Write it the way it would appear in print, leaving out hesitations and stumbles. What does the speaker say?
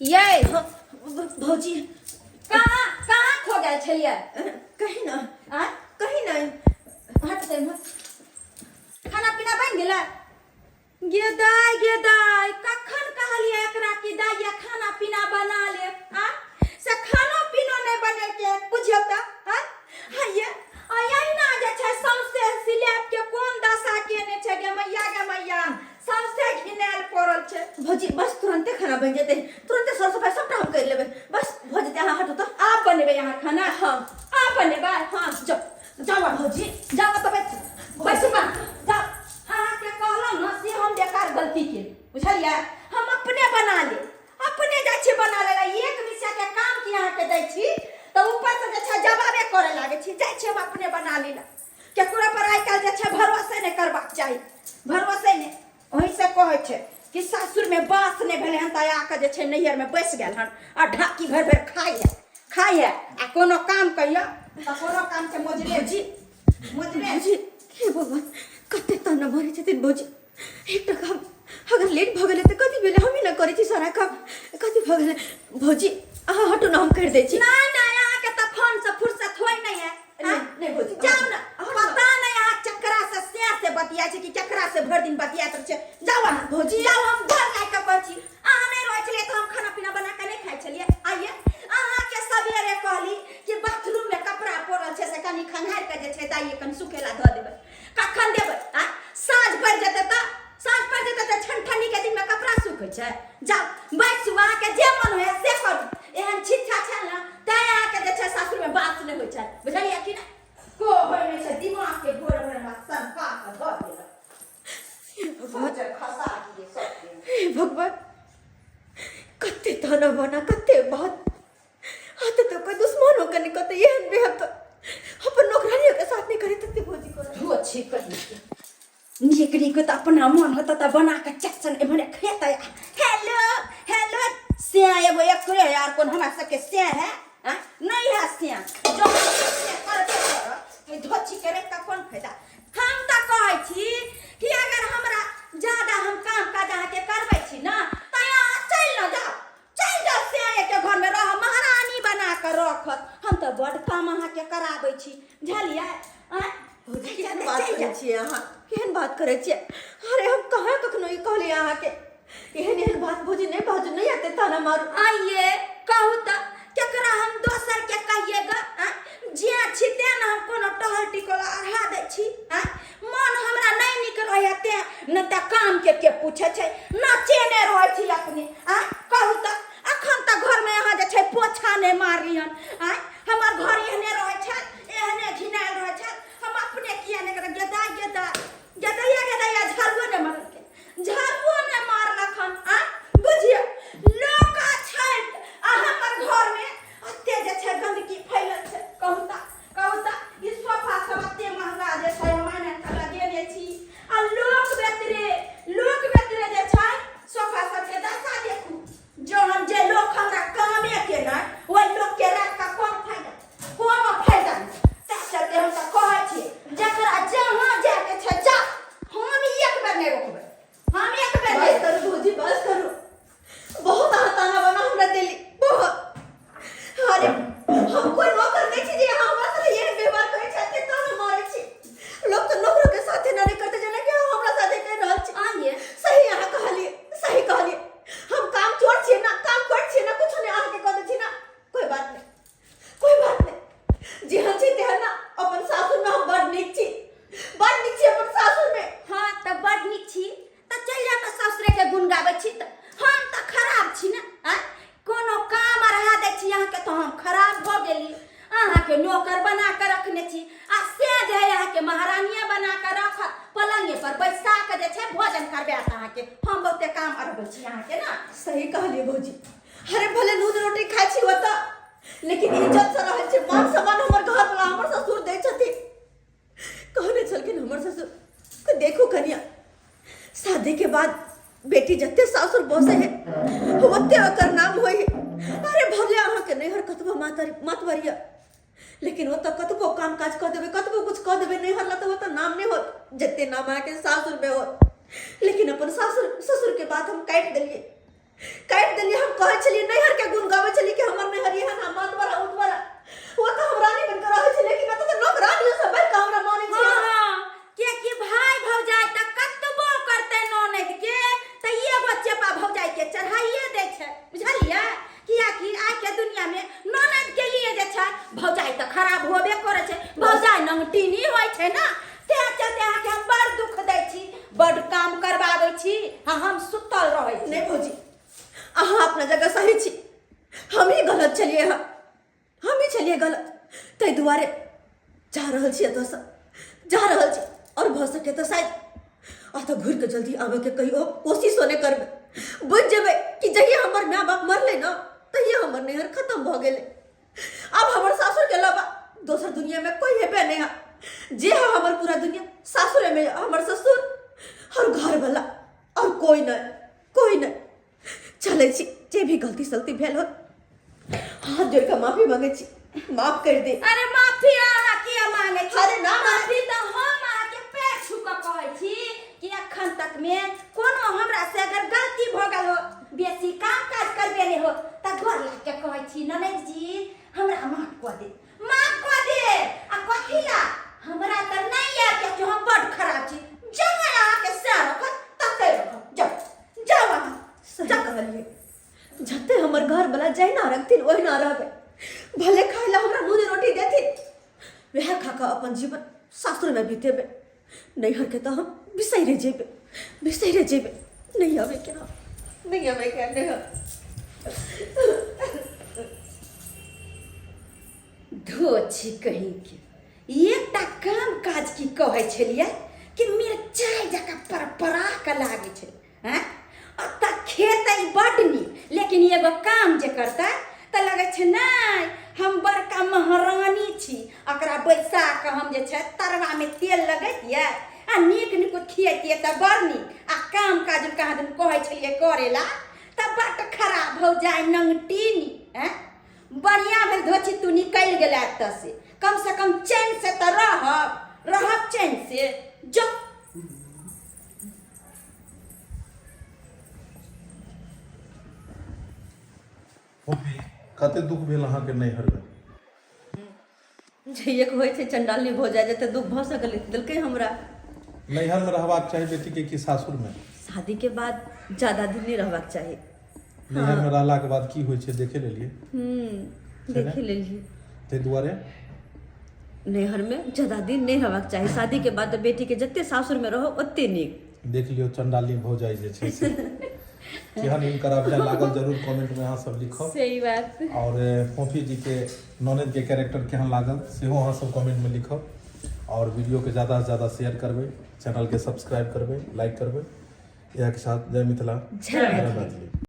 ये भौजी कहाँ कहाँ खो गए छलिए? कहीं ना आ कहीं ना हट से खाना पीना बन गेला? गे दाई कखन कहलिए एकरा कि दाइया खाना पीना बना ले आ से खाना पीना नहीं बने के बुझियो त आ हइये आ यही ना जे छै सौंसे सिलेब के कोन दशा केने छै गे मैया सौंसे घिनायल पड़ल छै। भौजी बस तुरंते खाना बन जेते, तुरंते सर सफाई सबटा हम कर लेबे। बस भौजी ते अहाँ हटो तो आप बनेबे यहाँ खाना? हाँ आप बनेबे? हाँ जाओ भौजी जाओ तो बैठू बा जाओ। हाँ के कहलौं ना से हम बेकार गलती के बुझलिए। हम अपने बना ले अपने जाइ छी बना ले एक विषय के काम की यहाँ के दै छी तो ऊपर से जे छै जवाबे करे लागे छी जाइ छी हम अपने बना लेला। केकरो पर आइ काल जे छै भरोसे नहीं करबाक चाही, भरोसे नहीं। वही से कहै छै कि सासुर में बास नहीं भेले हन त आके जे छै नैहर में बैस गेल हन आ ढाकी भर भर खाई है आ कोनो काम कहियो त कोनो काम के मोजरे भौजी मोजरे हे भगवान कते तना मरे छथिन भौजी। एक काम अगर लेट भ गेले त कथि भेले, हम ही ना करे छी सारा काम। कथि भ गेले भौजी अहाँ हटो ना हम कर दे छी। नहीं नहीं यहाँ के त फोन से फुर्सत होई नहीं है। नहीं भौजी जाओ ना पता नहीं यहाँ चक्रा से बतिया छै कि चक्रा से भर दिन बतिया छै। जाओ ना भौजी जाओ हम घर जाके कहै छी अहाँ नहीं रहै छलिए त हम खाना पीना बना के नहीं खाइ छलिए। आइए अहाँ के सबेरे कहली कि बाथरूम में कपड़ा पड़ल छै से कनी खंघार के जे छै दाइए कनी सुखेला ध देबै। कखन देबै? आ साँझ पड़ जेतै त ठंडी के दिन में कपड़ा सूखै छै। जाओ बैसू अहाँ के जे मन होय से करू। एहन छिछा छै ना तै अहाँ के जे छै सासुर में बात नहीं होय छै बुझलिए कि नहीं? को होय नहीं छै दिमाग के भोर भोर में संपा के ध देलक। भगवान खसा दिए सब के। हे भगवान कते तना बना कते बात हाथ तो कोई दुश्मन होकर नहीं कते ये बेहद अपन नौकरानियों के साथ नहीं करे तते भौजी को धो छी कही निकरी को त अपना मन होता त बना के चक्सन एभने खेता। हेलो से एगो एकरे यार कोन हमरा सबके से है नहीं है से जो से करते धोची करे त कोन फायदा। हम त कहै छी कि अगर हमरा ज्यादा हम काम काज अहाँ के करबै छी ना त यहाँ चल जाओ से के घर में रह महारानी बना के रखत। हम त बड़ काम अहाँ के कराबै छी बुझलिए। भौजी केहन बात करे छी अहाँ, केहन बात करे छी? अरे हम कहाँ कखनो ई कहली अहाँ के एहन बात भौजी नहीं बाजू नहीं आते ताना मारू। आइए कहू त केकरा हम दोसर के कहिएगा जे छी ते न हम कोनो टहल टिकोला अढ़ा दै छी। मन हमरा नहीं निक रहय ते न त काम के पूछे छै न चेने रहै छी अपने। कहू त अखन त घर में अहाँ जे छै पोछा नहीं मारियन। हमर घर एहने रहै छै एहने घिनायल रहै छै। हम अपने किया नहीं कर गदाइया झाड़ुओ नहीं मारलक हन। बुझियो लोक छै हमर घर में अते जे छै गंदगी फैलल छै। कहू त ई सोफा सब अते महंगा जे छै माने त लगेने छी आ लोक बेतरे जे छै सोफा सब के दशा देखू। जहन जे लोक हमरा कामे के ना ओइ लोक के राख का कोन फायदा कोनो फायदा नहीं। तै चलते हम त कहै छी जकरा जहाँ जाके छै जा हम एक बेर नहीं रोकबै। हम एक बेर बस करू भौजी बस करू, बहुत अहाँ ताना बना हमरा दिली बहुत। अरे हम कोई नौकर नहीं छी जे अहाँ हमरा साथे ये व्यवहार करे छथि ताना मारे छी। लोग तो नौकरों के साथे ना नहीं करते जने कि हमरा साथे कर रहल छी। आइए सही अहाँ कहलिए हम काम छोड़ छी ना काम कर छी ना कुछ नहीं अहाँ के कह दे छी ना कोई बात नहीं जेहन छी तेहन ना अपन सासुर में हम बड़ नीक छी अपन सासुर में। हाँ त बड़ नीक छी त चल जा त ससुरे के गुण गाबै छी त हम त खराब छी ना। कोनो काम अढ़ा दै छी अहाँ के तो हम खराब भ गेली। अहाँ के नौकर बना के रखने छी आ से जे अहाँ के महारानिया बना के रखत पलंगे पर बैसा के जे छै भोजन करबैत अहाँ के। हम बहुते काम अरबै छी अहाँ के ना। सही कहलिए भौजी। अरे भले दूध रोटी खाइ छी ओता लेकिन इज्जत से रहै छै मान सम्मान हमर घर वाला हमर ससुर दै छथिन। कहने छलखिन हमर ससुर को देखो कन्या शादी के बाद बेटी जत्ते सासुर बसे है ओते ओकर नाम होई। अरे भले अहाँ के नैहर कतबो मतवरिया लेकिन ओता कतबो काम काज कर देबे कतबो कुछ कर देबे नैहर ला तो ओता नाम नहीं होत जत्ते नाम अहाँ के सासुर में होत। लेकिन अपन सासुर ससुर के बात हम काट देलिए हम कहे रह चलिए नैहर के गुण गावे चली कि हमर नैहर ये ना मत वाला उत वाला वो तो हम रानी बनकर रह चली लेकिन मैं तो नौकरानी सब भाई काम रा माने छी हां के कि भाई भौजाई त कतबो करते ननद के त एगो चेपा भौजाई के चढ़ाइए दे छै बुझलिए किया कि आज के दुनिया में ननद के लिए जे छै भौजाई त खराब होबे करे छै भौजाई नंगटीनी होय छै ना ते चलते आके हम बड़ दुख दै छी बड़ काम करबाबै छी हां हम सुतल रहै छी नहीं भौजी अहाँ अपना जगह सही छी हम ही गलत चलिए हम ही चलिए गलत तै दुआरे जा रहल छी एतऽ से जा रहल छी और भ सके तो शायद अत घुर के जल्दी आवे के कहियो कोशिश होने करबे बुझ जेबे कि जहिया हमर माँ बाप मरले ना तहिया हमर नैहर खत्म भ गेले अब हमर सासुर के अलावा दोसर दुनिया में कोई हेबे नहीं है जे है हमर पूरा दुनिया सासुरे में हमर ससुर और घर वाला और कोई नहीं चले छी जे भी गलती सलती भेल हो हाथ जोड़ के माफी मांगे छी माफ कर दे अरे माफी अहाँ किया मांगे छी अरे ना माफी त हम अहाँ के पैर छू के कहै छी कि अखन तक में कोनो हमरा से अगर गलती भ गेल हो बेसी काम काज करबे नहीं हो त घर ला के कहै छी ननद जी हमरा माफ क दे आ कथी ला हमरा त नहीं है कि हम बड़ खराब छी जहाँ अहाँ के से रखत तते रखत जाओ अहाँ सही कहलिए जते हमर घर वाला जाय ना रखथिन ओहि ना रहबे भले खाय ला हमरा दूध रोटी देथिन वह खा के अपन जीवन सासुर में बीतेबे नैहर के तो हम बिसैरे जेबे नहीं आवे के नैहर धोछी कहीं के एकटा काम काज की कहै छलिए कि मिरचाई जका परपरा के लागे छै हैं अत खेतै बड नीक लेकिन एगो काम जे करता त लगे छै नहीं हम बड़का महारानी छी अकरा बैसा के हम जे छै तरवा में तेल लगैतिए आ नीक खियतिए त बड़ नीक आ काम काज कहाँ दिन कहै छलिए करेला त बड खराब हो जाए नंगटीनी हैं बढ़िया भेल धोची तू निकल गेला एतऽ से कम चैन से तो रहब चैन से जो कते दुख भेल अहाँ के नैहर में जइए होइ छै चंडाली भ जाए जते दुख भ सकल दिलके हमरा नैहर में रहबाक चाही बेटी के कि सासुर में शादी के बाद ज्यादा दिन नहीं रहबाक चाही नैहर में रहला के बाद की होइ छै देखे लेलिए देखे लेलिए ते दुआरे नैहर में ज्यादा दिन नहीं रहबाक चाही शादी के बाद बेटी के जते सासुर में रहो ओते नीक देख लियो चंडाली भ जाए जे छै से केहन हिनकर अभिनय लागल जरूर कमेंट में अहाँ सब लिखो सही बात और पोफी जी के ननद के कैरेक्टर केहन लागल सेहो अहाँ सब कमेंट में लिखो और वीडियो के ज़्यादा से ज़्यादा शेयर करबे चैनल के सब्सक्राइब करबे लाइक करबे इएह के साथ जय मिथिला जय मैथिली। मैथिली।